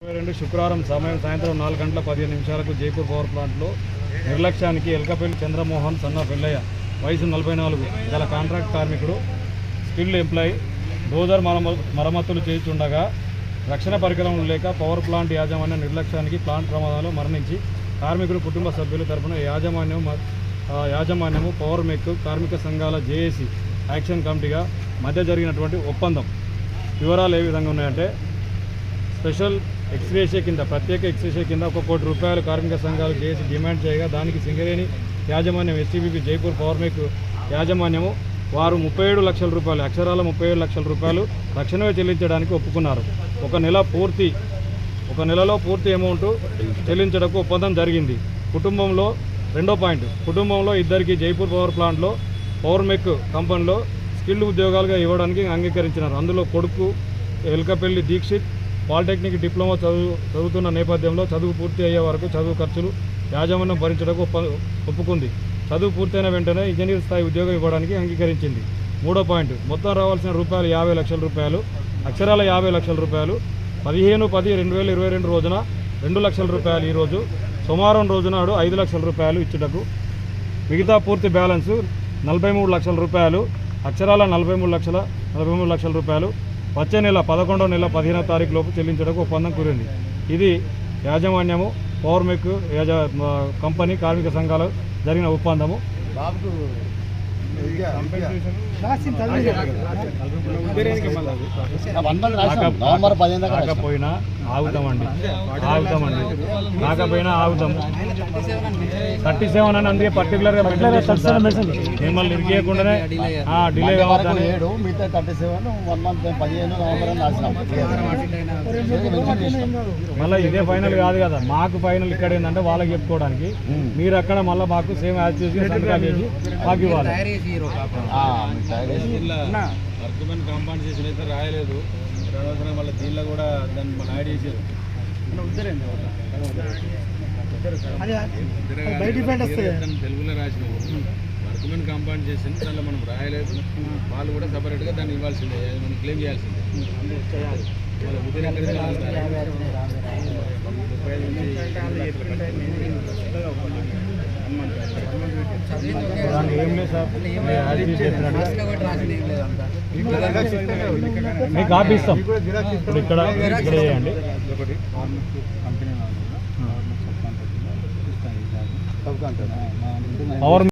22 శుక్రవారం సాయంత్రం 4 గంటల 15 నిమిషాలకు జైపూర్ పవర్ ప్లాంట్లో నిర్లక్ష్యానికి ఎల్కపల్లి చంద్రమోహన్ సన్న పెళ్ళయ్య వయసు 44 గల కాంట్రాక్ట్ కార్మికుడు స్కిల్డ్ ఎంప్లాయీ డోజర్ మరమ్మతులు చేయుచుండగా రక్షణ పరికరం లేక పవర్ ప్లాంట్ యాజమాన్య నిర్లక్ష్యానికి ప్లాంట్ ప్రమాదంలో మరణించి కార్మికుడు కుటుంబ సభ్యుల తరపున యాజమాన్యము పవర్ మెక్ కార్మిక సంఘాల జేఏసీ యాక్షన్ కమిటీగా మధ్య జరిగినటువంటి ఒప్పందం వివరాలు ఏ విధంగా ఉన్నాయంటే స్పెషల్ ఎక్స్గ్రేషియా కింద ప్రత్యేక ఎక్స్గ్రేషియా కింద ₹1 కోటి కార్మిక సంఘాలు చేసి డిమాండ్ చేయగా దానికి సింగరేణి యాజమాన్యం ఎస్టీబీపీ జైపూర్ పవర్ మేక్ యాజమాన్యము వారు ₹37 లక్షల అక్షరాల ₹37 లక్షల తక్షణమే చెల్లించడానికి ఒప్పుకున్నారు. ఒక నెలలో పూర్తి అమౌంట్ చెల్లించడానికి ఒప్పందం జరిగింది. కుటుంబంలో రెండో పాయింట్, కుటుంబంలో ఇద్దరికి జైపూర్ పవర్ ప్లాంట్లో పవర్ మేక్ కంపెనీలో స్కిల్డ్ ఉద్యోగాలుగా ఇవ్వడానికి అంగీకరించినారు. అందులో కొడుకు ఎల్కపల్లి దీక్షిత్ పాలిటెక్నిక్ డిప్లొమా చదువుతున్న నేపథ్యంలో చదువు పూర్తి అయ్యే వరకు చదువు ఖర్చులు యాజమాన్యం భరించడానికి ఒప్పుకుంది. చదువు పూర్తయిన వెంటనే ఇంజనీర్ స్థాయి ఉద్యోగం ఇవ్వడానికి అంగీకరించింది. మూడో పాయింట్, మొత్తం రావాల్సిన ₹50 లక్షల అక్షరాల ₹50 లక్షల 15/10/2022 రోజున ₹2 లక్షల ఈరోజు సోమవారం రోజు నాడు ₹5 లక్షల ఇచ్చుటకు మిగతా పూర్తి బ్యాలెన్స్ ₹43 లక్షల అక్షరాల ₹43 లక్షల వచ్చే నెల 11వ నెల 15వ తారీఖు లోపు చెల్లించడానికి ఒప్పందం కుదిరింది. ఇది యాజమాన్యము పవర్ మేక్ కంపెనీ కార్మిక సంఘాలు జరిగిన ఒప్పందము. కాకపోయినా ఆగుతామండి ఆగుతాం 37 అని అందుకే పర్టికులర్గా మిమ్మల్ని ఇరిగేయకుండానే డిలే కావద్దని. మళ్ళీ ఇదే ఫైనల్ కాదు కదా, మాకు ఫైనల్ ఇక్కడ ఏంటంటే వాళ్ళకి చెప్పుకోవడానికి మీరు అక్కడ మళ్ళీ మాకు సేమ్ యాజ్ చేసి మాకు ఇవ్వాలి. వర్క్మెన్ కాంపన్సేషన్ అయితే రాయలేదు, మళ్ళీ దీనిలో కూడా దాన్ని మన యాడ్ చేశారు. తెలుగులో రాసినాము వర్క్మెన్ కాంపన్సేషన్, దాంట్లో మనం రాయలేదు. వాళ్ళు కూడా సపరేట్గా దాన్ని ఇవ్వాల్సిందే, మనం క్లెయిమ్ చేయాల్సిందే. ఏం లేదు సార్, మీకు ఆపిస్తాం. ఇప్పుడు ఇక్కడ చేయండి. పవర్